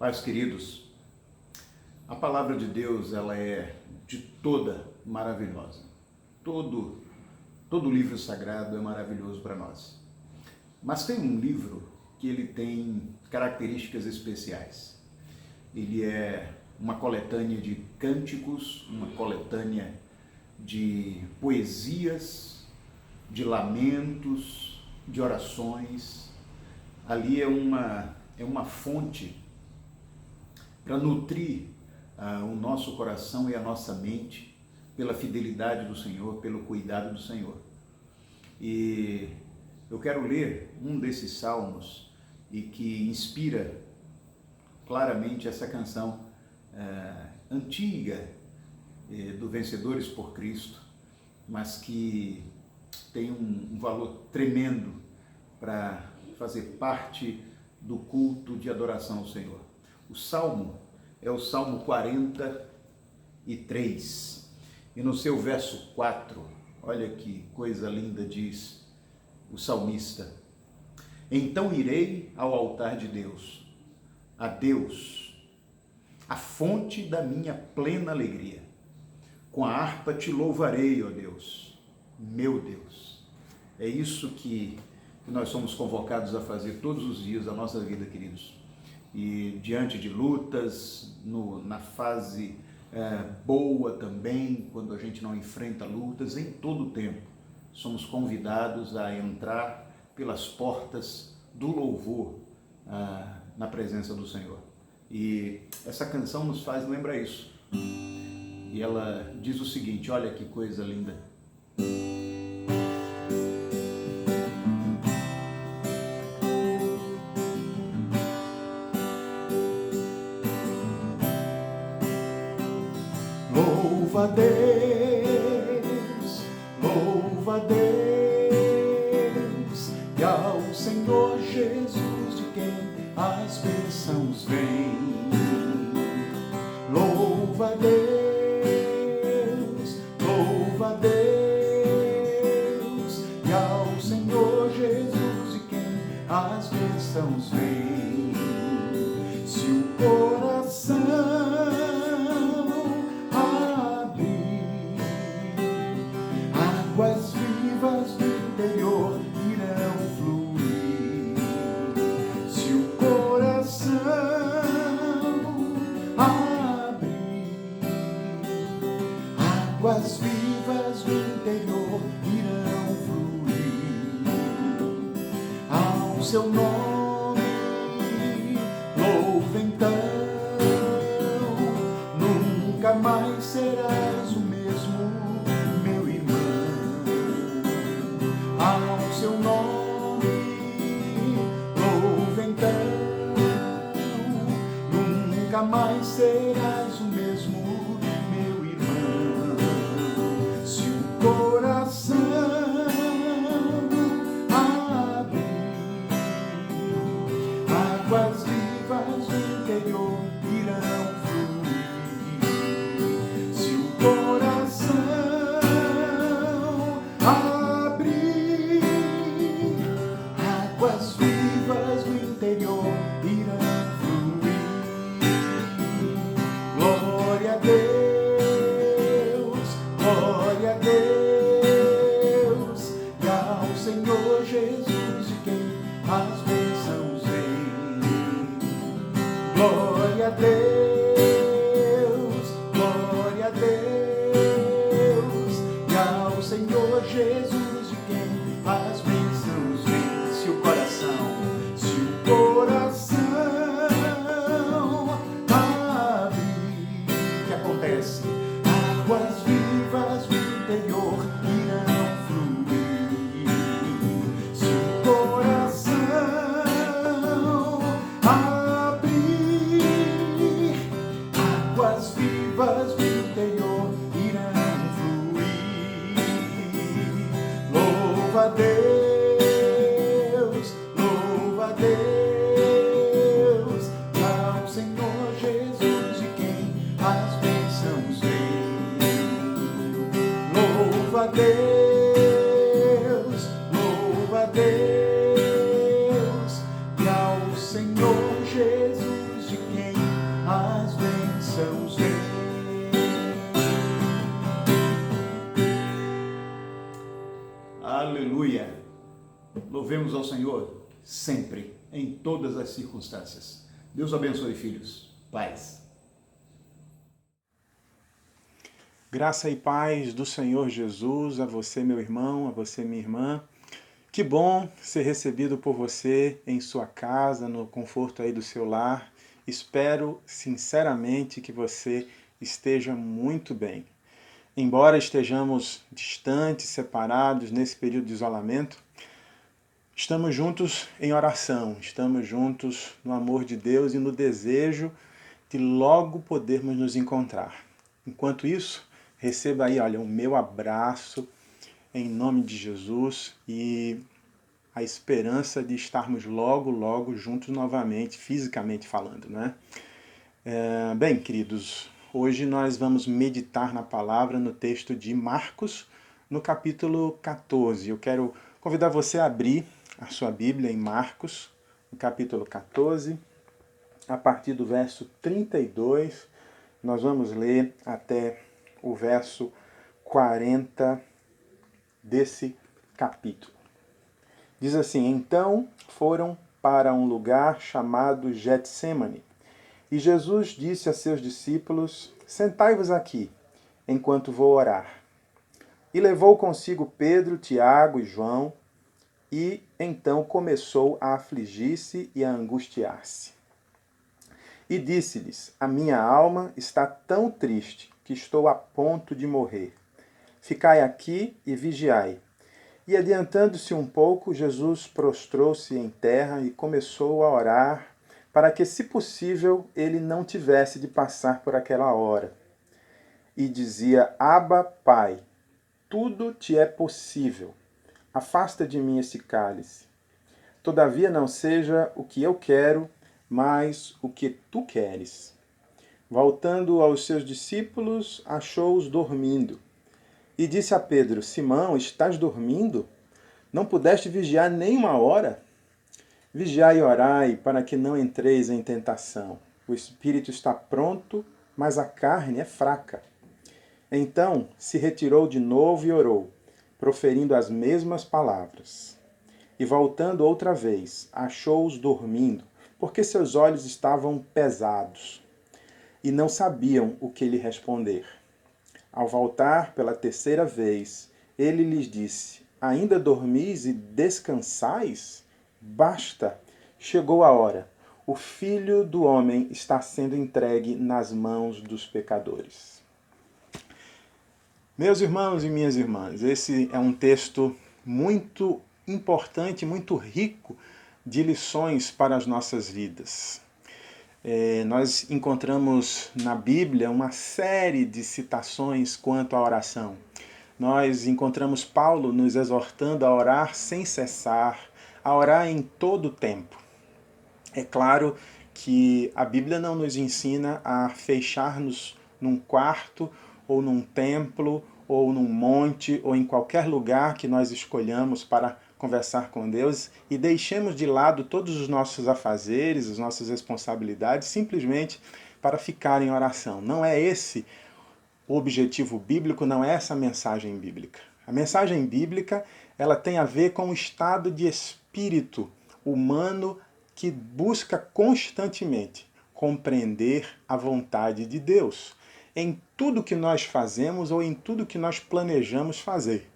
Pais queridos, a palavra de Deus, ela é de toda maravilhosa. Todo livro sagrado é maravilhoso para nós. Mas tem um livro que ele tem características especiais. Ele é uma coletânea de cânticos, uma coletânea de poesias, de lamentos, de orações. Ali é uma fonte para nutrir o nosso coração e a nossa mente pela fidelidade do Senhor, pelo cuidado do Senhor. E eu quero ler um desses salmos e que inspira claramente essa canção antiga do Vencedores por Cristo, mas que tem um valor tremendo para fazer parte do culto de adoração ao Senhor. O salmo é o Salmo 43, e no seu verso 4, olha que coisa linda, diz o salmista: então irei ao altar de Deus, a Deus, a fonte da minha plena alegria. Com a harpa te louvarei, ó Deus, meu Deus. É isso que nós somos convocados a fazer todos os dias da nossa vida, queridos. E diante de lutas, na fase boa também, quando a gente não enfrenta lutas, em todo o tempo, somos convidados a entrar pelas portas do louvor na presença do Senhor. E essa canção nos faz lembrar isso. E ela diz o seguinte, olha que coisa linda. Louva a Deus, e ao Senhor Jesus, de quem as bênçãos vêm. Louva a Deus, e ao Senhor Jesus, de quem as bênçãos vêm. Se o coração águas vivas do interior irão fluir. Se o coração abrir, águas vivas do interior irão fluir. Ao seu nome louva então, nunca mais serás o mesmo, meu irmão. Ao seu nome louva então, nunca mais serás o mesmo, meu irmão. Se o coração abrir, águas vivas do interior irão fluir. Se o coração abrir, águas vivas do interior irão fluir. Glória a Deus, e ao Senhor Jesus, de quem as bênçãos vêm. Glória a Deus, e ao Senhor Jesus, de quem as bênçãos vêm. Se o coração abrir, o que acontece? Águas vivas do interior irão fluir. Se o coração abrir, águas vivas do interior irão fluir. Louva a Deus, e ao Senhor Jesus, de quem as bênçãos vêm. Louva a Deus, e ao Senhor Jesus, de quem Aleluia! Louvemos ao Senhor sempre, em todas as circunstâncias. Deus abençoe, filhos. Paz. Graça e paz do Senhor Jesus a você, meu irmão, a você, minha irmã. Que bom ser recebido por você em sua casa, no conforto aí do seu lar. Espero sinceramente que você esteja muito bem. Embora estejamos distantes, separados nesse período de isolamento, estamos juntos em oração, estamos juntos no amor de Deus e no desejo de logo podermos nos encontrar. Enquanto isso, receba aí, olha, o meu abraço em nome de Jesus e a esperança de estarmos logo, logo juntos novamente, fisicamente falando, né? Bem, queridos, hoje nós vamos meditar na palavra no texto de Marcos, no capítulo 14. Eu quero convidar você a abrir a sua Bíblia em Marcos, no capítulo 14, a partir do verso 32, nós vamos ler até o verso 40 desse capítulo. Diz assim: Então foram para um lugar chamado Getsêmani, e Jesus disse a seus discípulos: Sentai-vos aqui, enquanto vou orar. E levou consigo Pedro, Tiago e João, e então começou a afligir-se e a angustiar-se. E disse-lhes: A minha alma está tão triste que estou a ponto de morrer. Ficai aqui e vigiai. E adiantando-se um pouco, Jesus prostrou-se em terra e começou a orar, para que, se possível, ele não tivesse de passar por aquela hora. E dizia: Abba, Pai, tudo te é possível. Afasta de mim esse cálice. Todavia não seja o que eu quero, mas o que tu queres. Voltando aos seus discípulos, achou-os dormindo. E disse a Pedro: Simão, estás dormindo? Não pudeste vigiar nem uma hora? Vigiai e orai, para que não entreis em tentação. O espírito está pronto, mas a carne é fraca. Então se retirou de novo e orou, proferindo as mesmas palavras. E voltando outra vez, achou-os dormindo, porque seus olhos estavam pesados, e não sabiam o que lhe responder. Ao voltar pela terceira vez, ele lhes disse: Ainda dormis e descansais? Basta! Chegou a hora. O Filho do Homem está sendo entregue nas mãos dos pecadores. Meus irmãos e minhas irmãs, esse é um texto muito importante, muito rico de lições para as nossas vidas. Nós encontramos na Bíblia uma série de citações quanto à oração. Nós encontramos Paulo nos exortando a orar sem cessar, a orar em todo o tempo. É claro que a Bíblia não nos ensina a fechar-nos num quarto ou num templo ou num monte ou em qualquer lugar que nós escolhamos para conversar com Deus e deixemos de lado todos os nossos afazeres, as nossas responsabilidades, simplesmente para ficar em oração. Não é esse o objetivo bíblico, não é essa a mensagem bíblica. A mensagem bíblica, ela tem a ver com o estado de espírito humano que busca constantemente compreender a vontade de Deus em tudo que nós fazemos ou em tudo que nós planejamos fazer.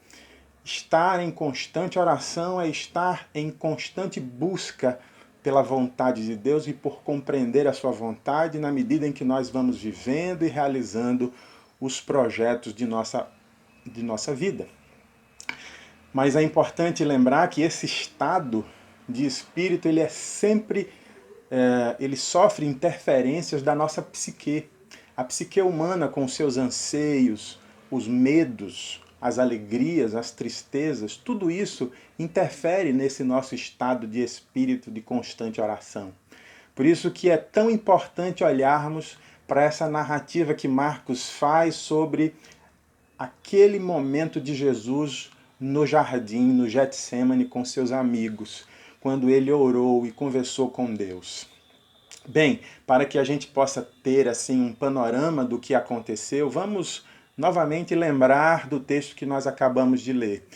Estar em constante oração é estar em constante busca pela vontade de Deus e por compreender a sua vontade na medida em que nós vamos vivendo e realizando os projetos de nossa vida. Mas é importante lembrar que esse estado de espírito, ele é sempre, ele sofre interferências da nossa psique. A psique humana, com seus anseios, os medos, as alegrias, as tristezas, tudo isso interfere nesse nosso estado de espírito de constante oração. Por isso que é tão importante olharmos para essa narrativa que Marcos faz sobre aquele momento de Jesus no jardim, no Getsêmani, com seus amigos, quando ele orou e conversou com Deus. Bem, para que a gente possa ter assim um panorama do que aconteceu, vamos novamente lembrar do texto que nós acabamos de ler.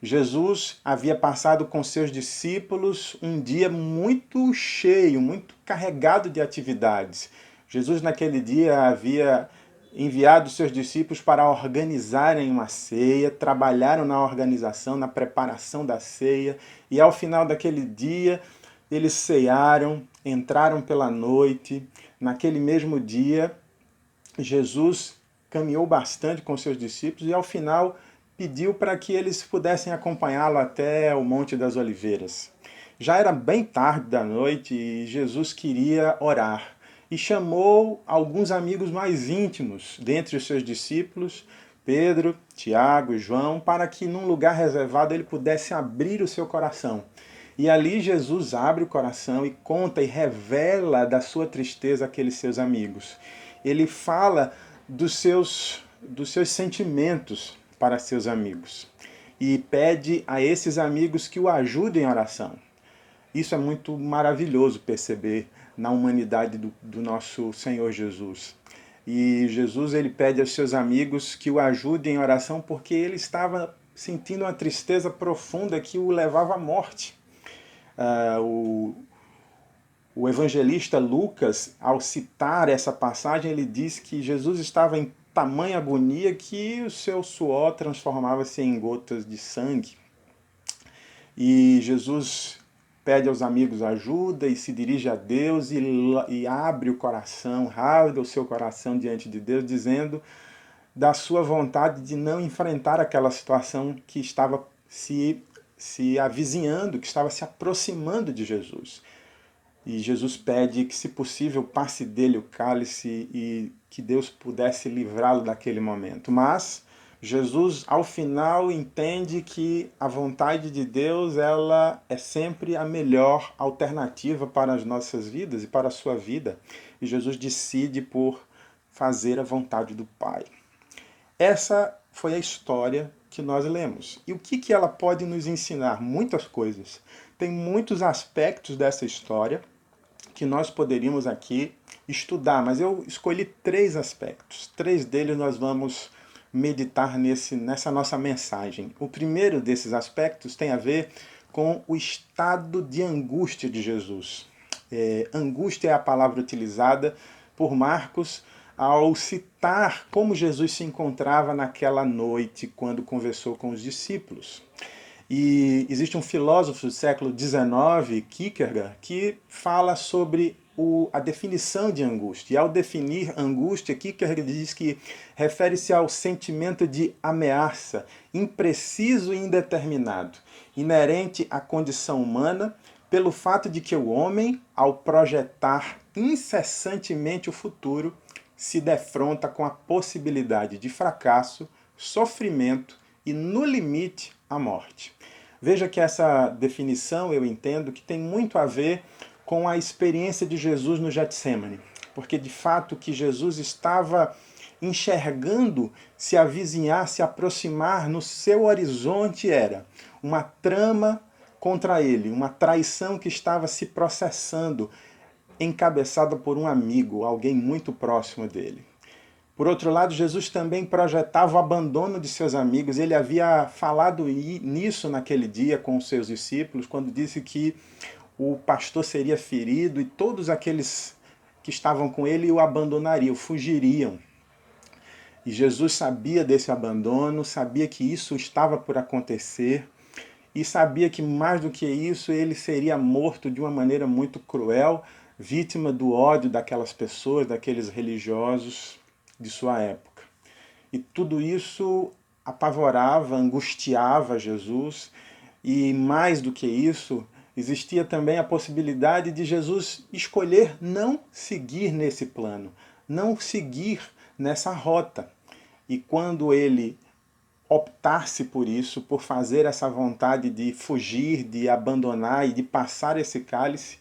Jesus havia passado com seus discípulos um dia muito cheio, muito carregado de atividades. Jesus naquele dia havia enviado seus discípulos para organizarem uma ceia, trabalharam na organização, na preparação da ceia, e ao final daquele dia eles cearam, entraram pela noite. Naquele mesmo dia, Jesus caminhou bastante com seus discípulos e ao final pediu para que eles pudessem acompanhá-lo até o Monte das Oliveiras. Já era bem tarde da noite e Jesus queria orar e chamou alguns amigos mais íntimos dentre os seus discípulos, Pedro, Tiago e João, para que num lugar reservado ele pudesse abrir o seu coração. E ali Jesus abre o coração e conta e revela da sua tristeza àqueles seus amigos. Ele fala dos seus sentimentos para seus amigos e pede a esses amigos que o ajudem em oração. Isso é muito maravilhoso perceber na humanidade do nosso Senhor Jesus. E Jesus ele pede aos seus amigos que o ajudem em oração porque ele estava sentindo uma tristeza profunda que o levava à morte. O evangelista Lucas, ao citar essa passagem, ele diz que Jesus estava em tamanha agonia que o seu suor transformava-se em gotas de sangue. E Jesus pede aos amigos ajuda e se dirige a Deus e abre o coração, rasga o seu coração diante de Deus, dizendo da sua vontade de não enfrentar aquela situação que estava se avizinhando, que estava se aproximando de Jesus. E Jesus pede que, se possível, passe dele o cálice e que Deus pudesse livrá-lo daquele momento. Mas Jesus, ao final, entende que a vontade de Deus ela é sempre a melhor alternativa para as nossas vidas e para a sua vida. E Jesus decide por fazer a vontade do Pai. Essa foi a história que nós lemos. E o que ela pode nos ensinar? Muitas coisas. Tem muitos aspectos dessa história que nós poderíamos aqui estudar, mas eu escolhi 3 aspectos. 3 deles nós vamos meditar nessa nossa mensagem. O primeiro desses aspectos tem a ver com o estado de angústia de Jesus. Angústia é a palavra utilizada por Marcos ao citar como Jesus se encontrava naquela noite quando conversou com os discípulos. E existe um filósofo do século XIX, Kierkegaard, que fala sobre a definição de angústia. E ao definir angústia, Kierkegaard diz que refere-se ao sentimento de ameaça, impreciso e indeterminado, inerente à condição humana, pelo fato de que o homem, ao projetar incessantemente o futuro, se defronta com a possibilidade de fracasso, sofrimento e, no limite, a morte. Veja que essa definição, eu entendo, que tem muito a ver com a experiência de Jesus no Getsêmani, porque de fato que Jesus estava enxergando se avizinhar, se aproximar no seu horizonte era uma trama contra ele, uma traição que estava se processando, encabeçada por um amigo, alguém muito próximo dele. Por outro lado, Jesus também projetava o abandono de seus amigos. Ele havia falado nisso naquele dia com os seus discípulos, quando disse que o pastor seria ferido e todos aqueles que estavam com ele o abandonariam, fugiriam. E Jesus sabia desse abandono, sabia que isso estava por acontecer e sabia que, mais do que isso, ele seria morto de uma maneira muito cruel, vítima do ódio daquelas pessoas, daqueles religiosos de sua época. E tudo isso apavorava, angustiava Jesus, e mais do que isso, existia também a possibilidade de Jesus escolher não seguir nesse plano, não seguir nessa rota. E quando ele optasse por isso, por fazer essa vontade de fugir, de abandonar e de passar esse cálice,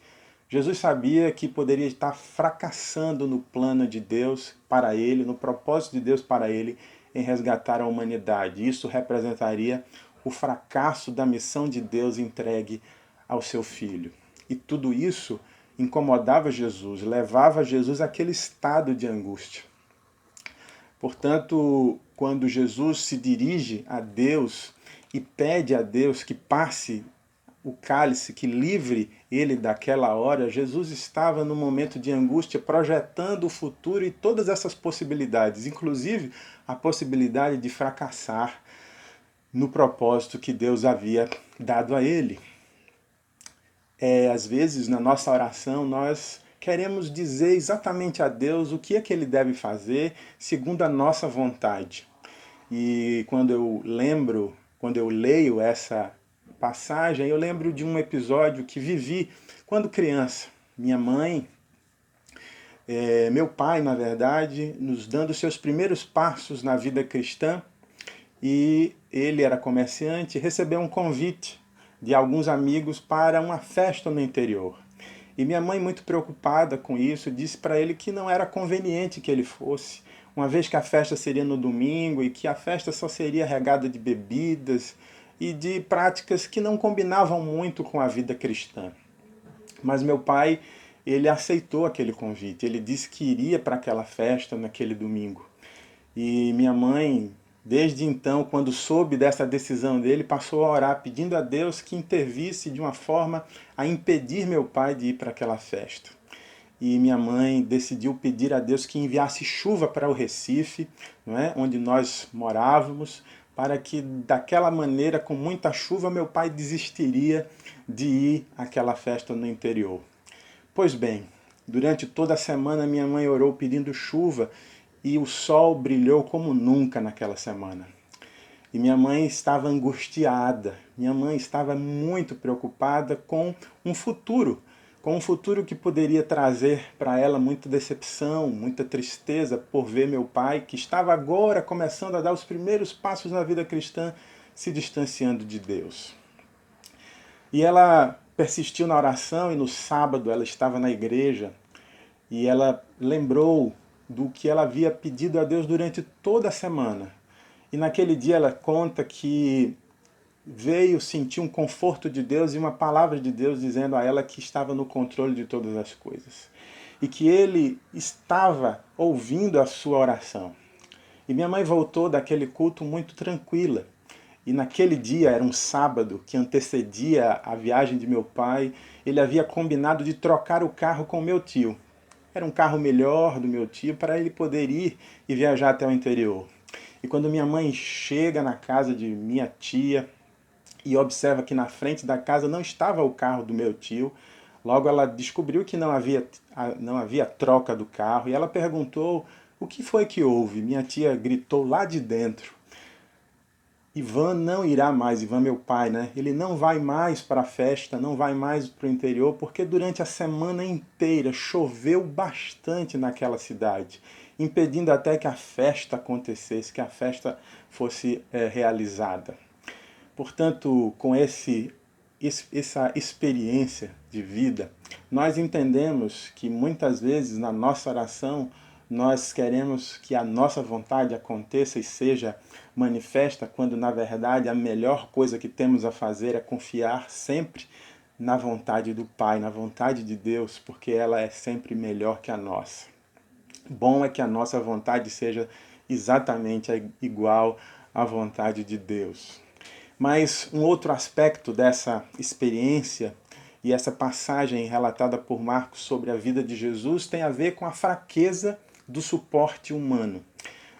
Jesus sabia que poderia estar fracassando no plano de Deus para ele, no propósito de Deus para ele, em resgatar a humanidade. Isso representaria o fracasso da missão de Deus entregue ao seu Filho. E tudo isso incomodava Jesus, levava Jesus àquele estado de angústia. Portanto, quando Jesus se dirige a Deus e pede a Deus que passe o cálice, que livre ele daquela hora, Jesus estava num momento de angústia, projetando o futuro e todas essas possibilidades, inclusive a possibilidade de fracassar no propósito que Deus havia dado a ele. Às vezes, na nossa oração, nós queremos dizer exatamente a Deus o que é que ele deve fazer segundo a nossa vontade. E quando eu leio essa passagem, eu lembro de um episódio que vivi quando criança. Minha mãe, meu pai, na verdade, nos dando seus primeiros passos na vida cristã, e ele era comerciante, recebeu um convite de alguns amigos para uma festa no interior. E minha mãe, muito preocupada com isso, disse para ele que não era conveniente que ele fosse, uma vez que a festa seria no domingo e que a festa só seria regada de bebidas e de práticas que não combinavam muito com a vida cristã. Mas meu pai, ele aceitou aquele convite, ele disse que iria para aquela festa naquele domingo. E minha mãe, desde então, quando soube dessa decisão dele, passou a orar pedindo a Deus que intervisse de uma forma a impedir meu pai de ir para aquela festa. E minha mãe decidiu pedir a Deus que enviasse chuva para o Recife, não é? Onde nós morávamos, para que daquela maneira, com muita chuva, meu pai desistiria de ir àquela festa no interior. Pois bem, durante toda a semana minha mãe orou pedindo chuva e o sol brilhou como nunca naquela semana. E minha mãe estava angustiada, minha mãe estava muito preocupada com um futuro que poderia trazer para ela muita decepção, muita tristeza por ver meu pai, que estava agora começando a dar os primeiros passos na vida cristã, se distanciando de Deus. E ela persistiu na oração e no sábado ela estava na igreja e ela lembrou do que ela havia pedido a Deus durante toda a semana. E naquele dia ela conta que veio sentir um conforto de Deus e uma palavra de Deus dizendo a ela que estava no controle de todas as coisas. E que ele estava ouvindo a sua oração. E minha mãe voltou daquele culto muito tranquila. E naquele dia, era um sábado que antecedia a viagem de meu pai, ele havia combinado de trocar o carro com meu tio. Era um carro melhor do meu tio para ele poder ir e viajar até o interior. E quando minha mãe chega na casa de minha tia e observa que na frente da casa não estava o carro do meu tio, logo ela descobriu que não havia troca do carro e ela perguntou o que foi que houve. Minha tia gritou lá de dentro: Ivan não irá mais, Ivan meu pai, né? Ele não vai mais para a festa, não vai mais para o interior, porque durante a semana inteira choveu bastante naquela cidade, impedindo até que a festa acontecesse, que a festa fosse realizada. Portanto, com essa experiência de vida, nós entendemos que muitas vezes na nossa oração nós queremos que a nossa vontade aconteça e seja manifesta, quando na verdade a melhor coisa que temos a fazer é confiar sempre na vontade do Pai, na vontade de Deus, porque ela é sempre melhor que a nossa. Bom é que a nossa vontade seja exatamente igual à vontade de Deus. Mas um outro aspecto dessa experiência e essa passagem relatada por Marcos sobre a vida de Jesus tem a ver com a fraqueza do suporte humano.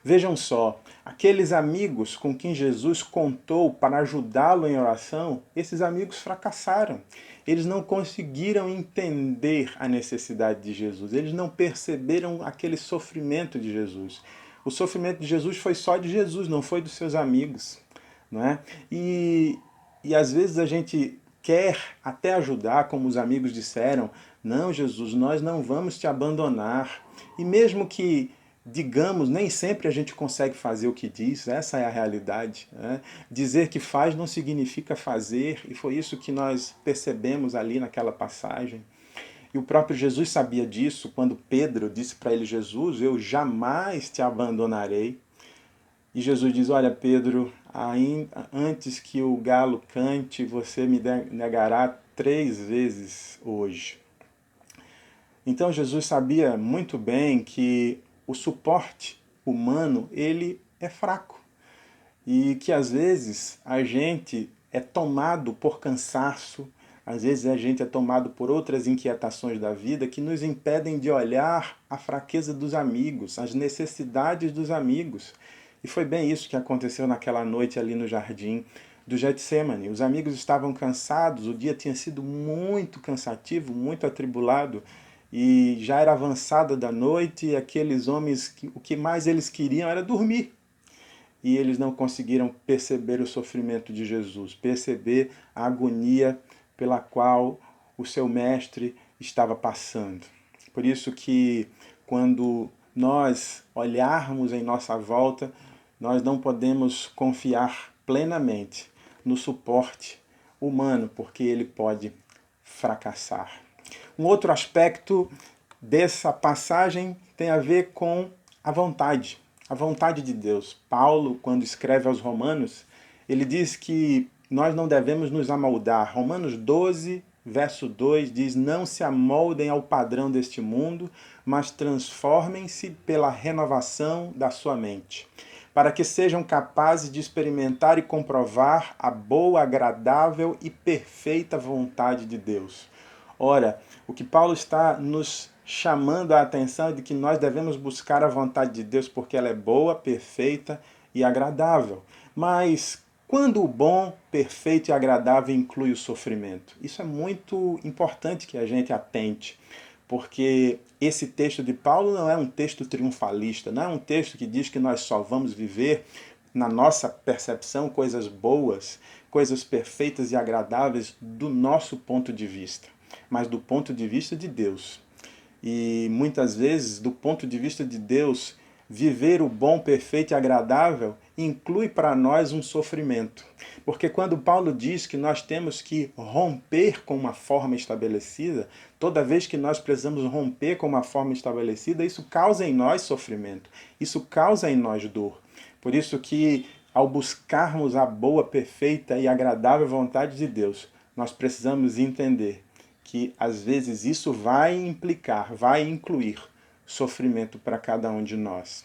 Vejam só, aqueles amigos com quem Jesus contou para ajudá-lo em oração, esses amigos fracassaram. Eles não conseguiram entender a necessidade de Jesus, eles não perceberam aquele sofrimento de Jesus. O sofrimento de Jesus foi só de Jesus, não foi dos seus amigos. Não é? E às vezes a gente quer até ajudar, como os amigos disseram: não, Jesus, nós não vamos te abandonar. E mesmo que digamos, nem sempre a gente consegue fazer o que diz, essa é a realidade. Né? Dizer que faz não significa fazer, e foi isso que nós percebemos ali naquela passagem. E o próprio Jesus sabia disso quando Pedro disse para ele: Jesus, eu jamais te abandonarei. E Jesus diz: olha, Pedro, antes que o galo cante, você me negará 3 vezes hoje. Então Jesus sabia muito bem que o suporte humano, ele é fraco. E que às vezes a gente é tomado por cansaço, às vezes a gente é tomado por outras inquietações da vida que nos impedem de olhar a fraqueza dos amigos, as necessidades dos amigos. E foi bem isso que aconteceu naquela noite ali no jardim do Getsêmani. Os amigos estavam cansados, o dia tinha sido muito cansativo, muito atribulado, e já era avançada da noite e aqueles homens, o que mais eles queriam era dormir. E eles não conseguiram perceber o sofrimento de Jesus, perceber a agonia pela qual o seu mestre estava passando. Por isso que quando nós olharmos em nossa volta, nós não podemos confiar plenamente no suporte humano, porque ele pode fracassar. Um outro aspecto dessa passagem tem a ver com a vontade de Deus. Paulo, quando escreve aos Romanos, ele diz que nós não devemos nos amoldar. Romanos 12, verso 2 diz: não se amoldem ao padrão deste mundo, mas transformem-se pela renovação da sua mente, para que sejam capazes de experimentar e comprovar a boa, agradável e perfeita vontade de Deus. Ora, o que Paulo está nos chamando a atenção é de que nós devemos buscar a vontade de Deus porque ela é boa, perfeita e agradável. Mas quando o bom, perfeito e agradável inclui o sofrimento? Isso é muito importante que a gente atente, porque esse texto de Paulo não é um texto triunfalista, não é um texto que diz que nós só vamos viver, na nossa percepção, coisas boas, coisas perfeitas e agradáveis do nosso ponto de vista, mas do ponto de vista de Deus. E muitas vezes, do ponto de vista de Deus, viver o bom, perfeito e agradável inclui para nós um sofrimento. Porque quando Paulo diz que nós temos que romper com uma forma estabelecida, toda vez que nós precisamos romper com uma forma estabelecida, isso causa em nós sofrimento, isso causa em nós dor. Por isso que, ao buscarmos a boa, perfeita e agradável vontade de Deus, nós precisamos entender que às vezes isso vai implicar, vai incluir sofrimento para cada um de nós.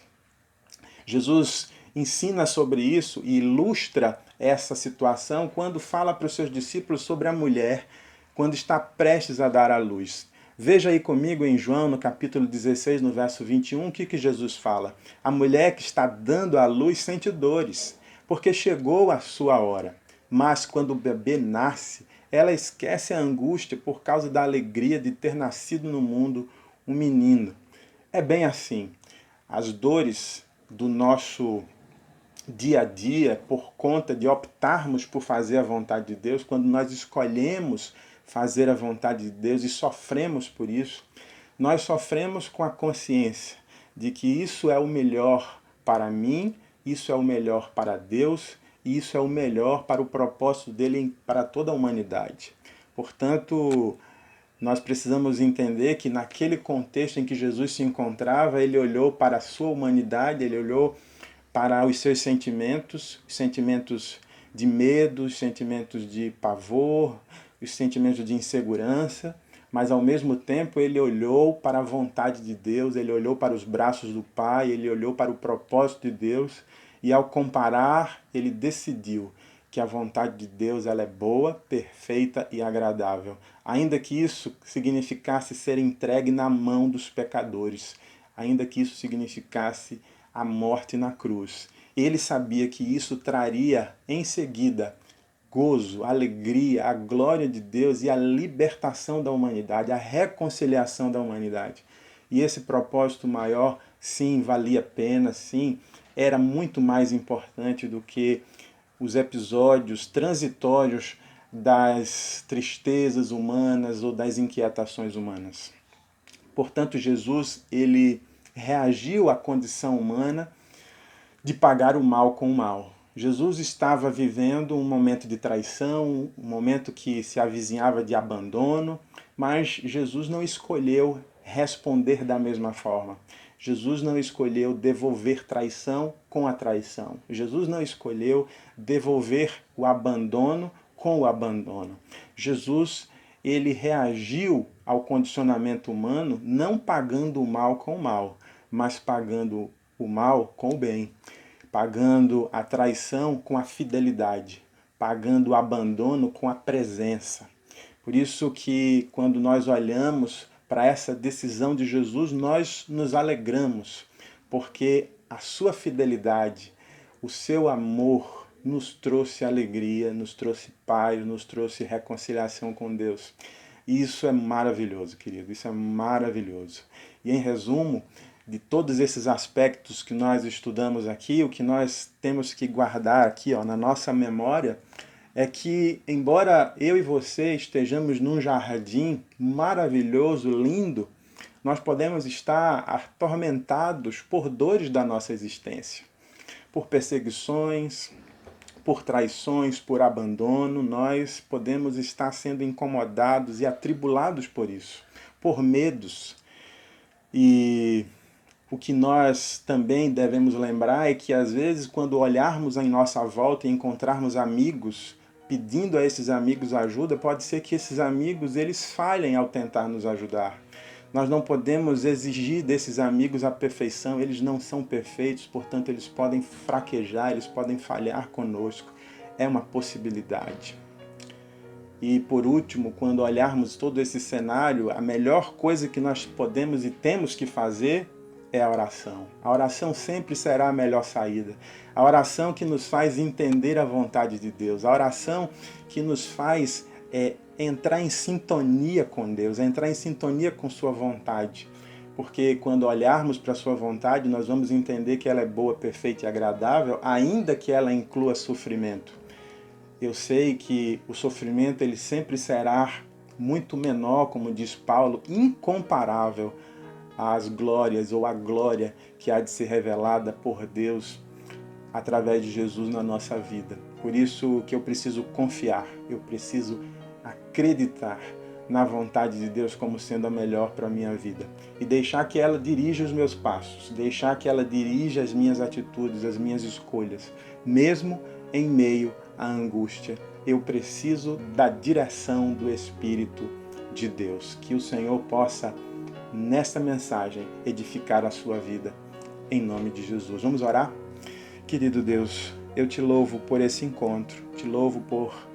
Jesus ensina sobre isso e ilustra essa situação quando fala para os seus discípulos sobre a mulher quando está prestes a dar à luz. Veja aí comigo em João, no capítulo 16, no verso 21, o que Jesus fala? A mulher que está dando à luz sente dores, porque chegou a sua hora. Mas quando o bebê nasce, ela esquece a angústia por causa da alegria de ter nascido no mundo um menino. É bem assim. As dores do nosso dia a dia, por conta de optarmos por fazer a vontade de Deus, quando nós escolhemos fazer a vontade de Deus e sofremos por isso, nós sofremos com a consciência de que isso é o melhor para mim, isso é o melhor para Deus, e isso é o melhor para o propósito dele para toda a humanidade. Portanto, nós precisamos entender que naquele contexto em que Jesus se encontrava, ele olhou para a sua humanidade, ele olhou para os seus sentimentos de medo, os sentimentos de pavor, os sentimentos de insegurança, mas ao mesmo tempo ele olhou para a vontade de Deus, ele olhou para os braços do Pai, ele olhou para o propósito de Deus, e ao comparar, ele decidiu que a vontade de Deus ela é boa, perfeita e agradável, ainda que isso significasse ser entregue na mão dos pecadores, ainda que isso significasse a morte na cruz. Ele sabia que isso traria em seguida gozo, alegria, a glória de Deus e a libertação da humanidade, a reconciliação da humanidade. E esse propósito maior, sim, valia a pena, sim, era muito mais importante do que os episódios transitórios das tristezas humanas ou das inquietações humanas. Portanto, Jesus, ele reagiu à condição humana de pagar o mal com o mal. Jesus estava vivendo um momento de traição, um momento que se avizinhava de abandono, mas Jesus não escolheu responder da mesma forma. Jesus não escolheu devolver traição com a traição. Jesus não escolheu devolver o abandono com o abandono. Jesus, ele reagiu ao condicionamento humano não pagando o mal com o mal, mas pagando o mal com o bem, pagando a traição com a fidelidade, pagando o abandono com a presença. Por isso que quando nós olhamos para essa decisão de Jesus, nós nos alegramos, porque a sua fidelidade, o seu amor nos trouxe alegria, nos trouxe paz, nos trouxe reconciliação com Deus. E isso é maravilhoso, querido, isso é maravilhoso. E em resumo, de todos esses aspectos que nós estudamos aqui, o que nós temos que guardar aqui na nossa memória é que, embora eu e você estejamos num jardim maravilhoso, lindo, nós podemos estar atormentados por dores da nossa existência, por perseguições, por traições, por abandono. Nós podemos estar sendo incomodados e atribulados por isso, por medos. E o que nós também devemos lembrar é que, às vezes, quando olharmos em nossa volta e encontrarmos amigos, pedindo a esses amigos ajuda, pode ser que esses amigos eles falhem ao tentar nos ajudar. Nós não podemos exigir desses amigos a perfeição, eles não são perfeitos, portanto eles podem fraquejar, eles podem falhar conosco. É uma possibilidade. E por último, quando olharmos todo esse cenário, a melhor coisa que nós podemos e temos que fazer é a oração. A oração sempre será a melhor saída. A oração que nos faz entender a vontade de Deus. A oração que nos faz entrar em sintonia com Deus, entrar em sintonia com sua vontade. Porque quando olharmos para a sua vontade, nós vamos entender que ela é boa, perfeita e agradável, ainda que ela inclua sofrimento. Eu sei que o sofrimento ele sempre será muito menor, como diz Paulo, incomparável às glórias ou à glória que há de ser revelada por Deus através de Jesus na nossa vida. Por isso que eu preciso confiar, eu preciso acreditar na vontade de Deus como sendo a melhor para a minha vida. E deixar que ela dirija os meus passos, deixar que ela dirija as minhas atitudes, as minhas escolhas, mesmo em meio à angústia. Eu preciso da direção do Espírito de Deus. Que o Senhor possa, nesta mensagem, edificar a sua vida, em nome de Jesus. Vamos orar? Querido Deus, eu te louvo por esse encontro, te louvo por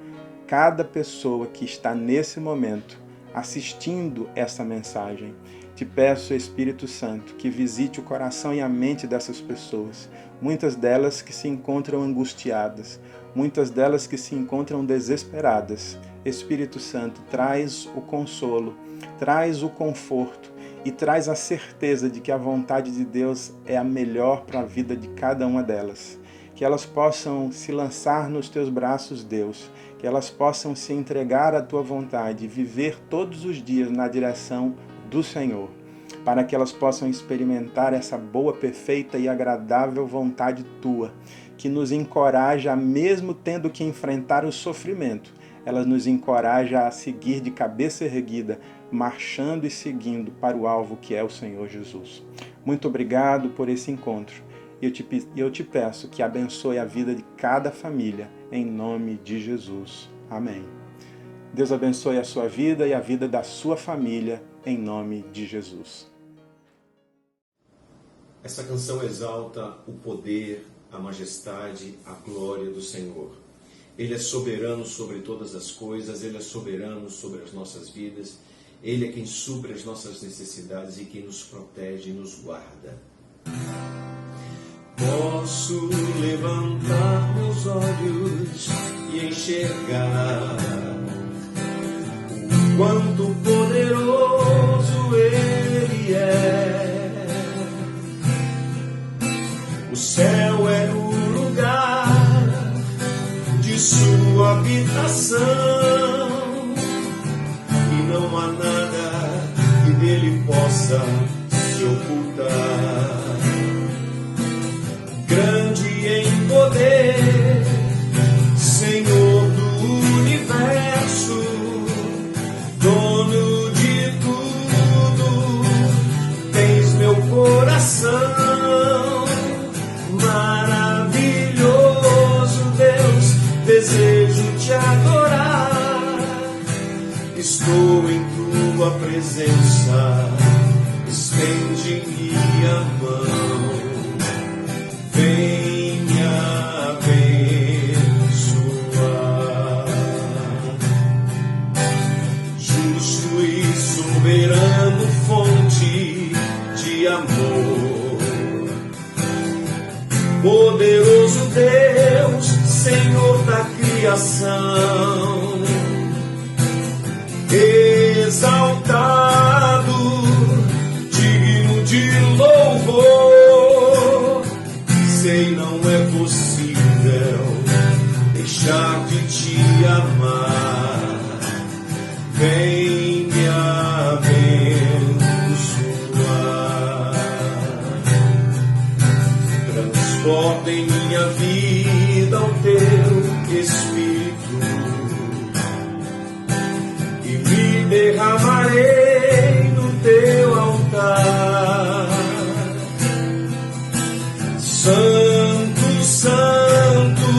cada pessoa que está nesse momento assistindo essa mensagem. Te peço, Espírito Santo, que visite o coração e a mente dessas pessoas, muitas delas que se encontram angustiadas, muitas delas que se encontram desesperadas. Espírito Santo, traz o consolo, traz o conforto e traz a certeza de que a vontade de Deus é a melhor para a vida de cada uma delas. Que elas possam se lançar nos teus braços, Deus, que elas possam se entregar à tua vontade e viver todos os dias na direção do Senhor, para que elas possam experimentar essa boa, perfeita e agradável vontade tua, que nos encoraja, mesmo tendo que enfrentar o sofrimento, ela nos encoraja a seguir de cabeça erguida, marchando e seguindo para o alvo que é o Senhor Jesus. Muito obrigado por esse encontro. Eu te peço que abençoe a vida de cada família, em nome de Jesus. Amém. Deus abençoe a sua vida e a vida da sua família, em nome de Jesus. Essa canção exalta o poder, a majestade, a glória do Senhor. Ele é soberano sobre todas as coisas, Ele é soberano sobre as nossas vidas, Ele é quem supre as nossas necessidades e quem nos protege e nos guarda. Posso levantar meus olhos e enxergar o quanto poderoso Ele é. O céu é o lugar de sua habitação e não há nada que dele possa se ocultar. Grande em poder, Senhor do universo, dono de tudo, tens meu coração. Maravilhoso Deus, desejo te adorar. Estou em tua presença, estende minha mão. da criação, exaltado, digno de louvor. Sei, não é possível deixar de te amar. Vem me abençoar, transporta em minha vida o teu Espírito e me derramarei no teu altar. Santo, santo,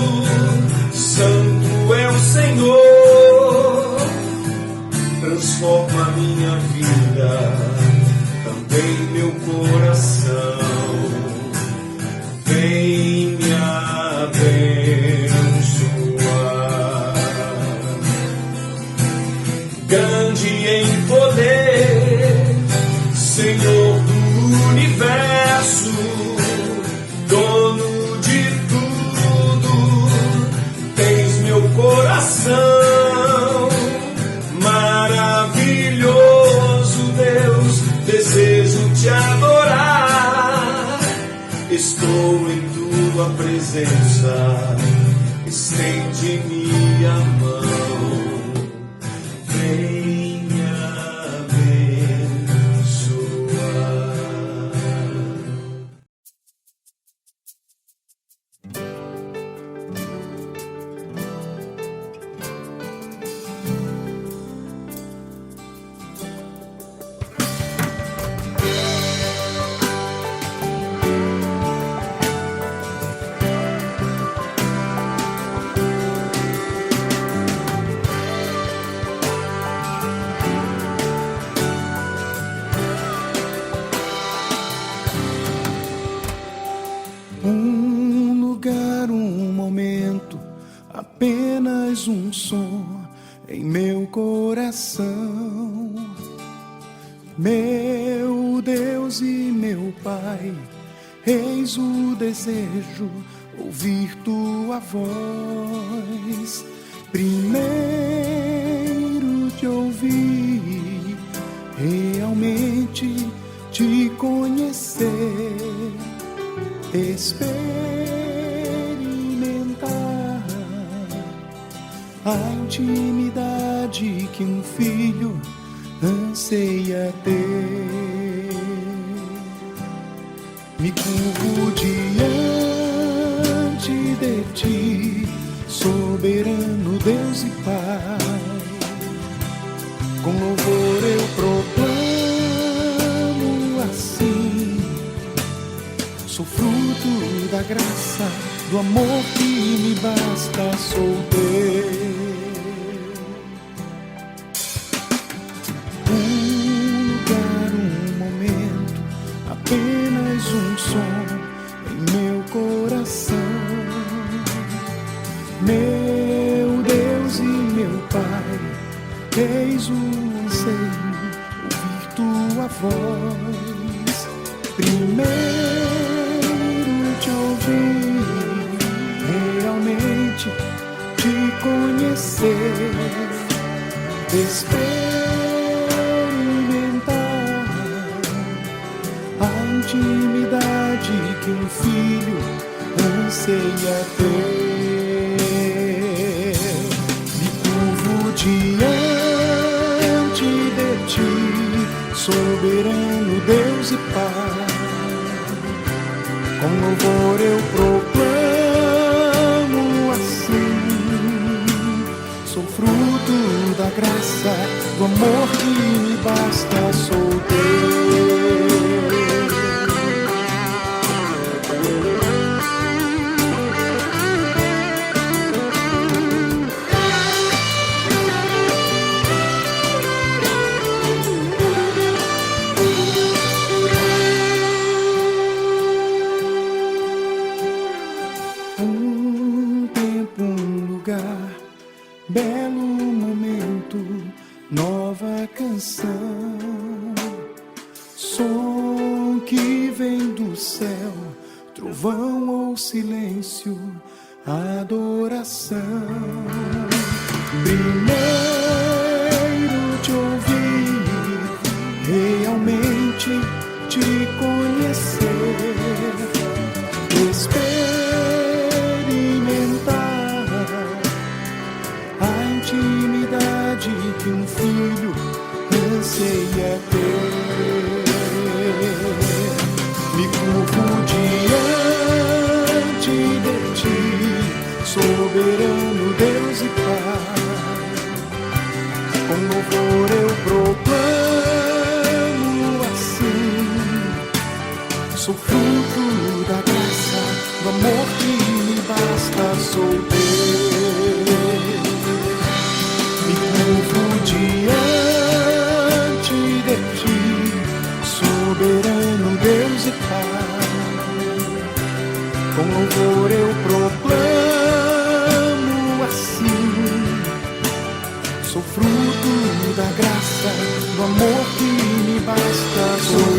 santo é o Senhor. Transforma a minha vida, também meu coração. Vem me abençoar. Grande em poder, Senhor do universo, dono de tudo, tens meu coração. Maravilhoso Deus, desejo te adorar. Estou em tua presença, estende-me a mão. Vem me abençoar. Um lugar, um momento, apenas um som em meu coração. Meu Deus e meu Pai, eis o desejo, ouvir tua voz. Primeiro te ouvir, realmente te conhecer, experimentar a intimidade que um filho anseia ter. Me curvo diante de ti, soberano Deus e Pai. Com louvor eu proclamo assim: sou fruto da graça, do amor que me basta, sou teu. Um lugar, um momento, apenas um som em meu coração. Meu Deus e meu Pai, eis o anseio, ouvir tua voz. Primeiro te ouvir, realmente te conhecer, experimentar a intimidade que um filho anseia ter. Me curvo diante de ti, soberano Deus e Pai. Com louvor eu proclamo assim: sou fruto da graça, do amor que me basta, sou teu. Belo momento, nova canção, som que vem do céu, trovão ou silêncio, adoração. Primeiro te ouvir, realmente te conhecer, experimentar a intimidade que um filho anseia ter. Me curvo diante de ti, soberano Deus e Pai. Com louvor eu proclamo assim: sou fruto da graça, do amor que me basta, sou teu. Me curvo diante de ti, soberano Deus e Pai. Com louvor eu proclamo assim: sou fruto da graça, do amor que me basta, sou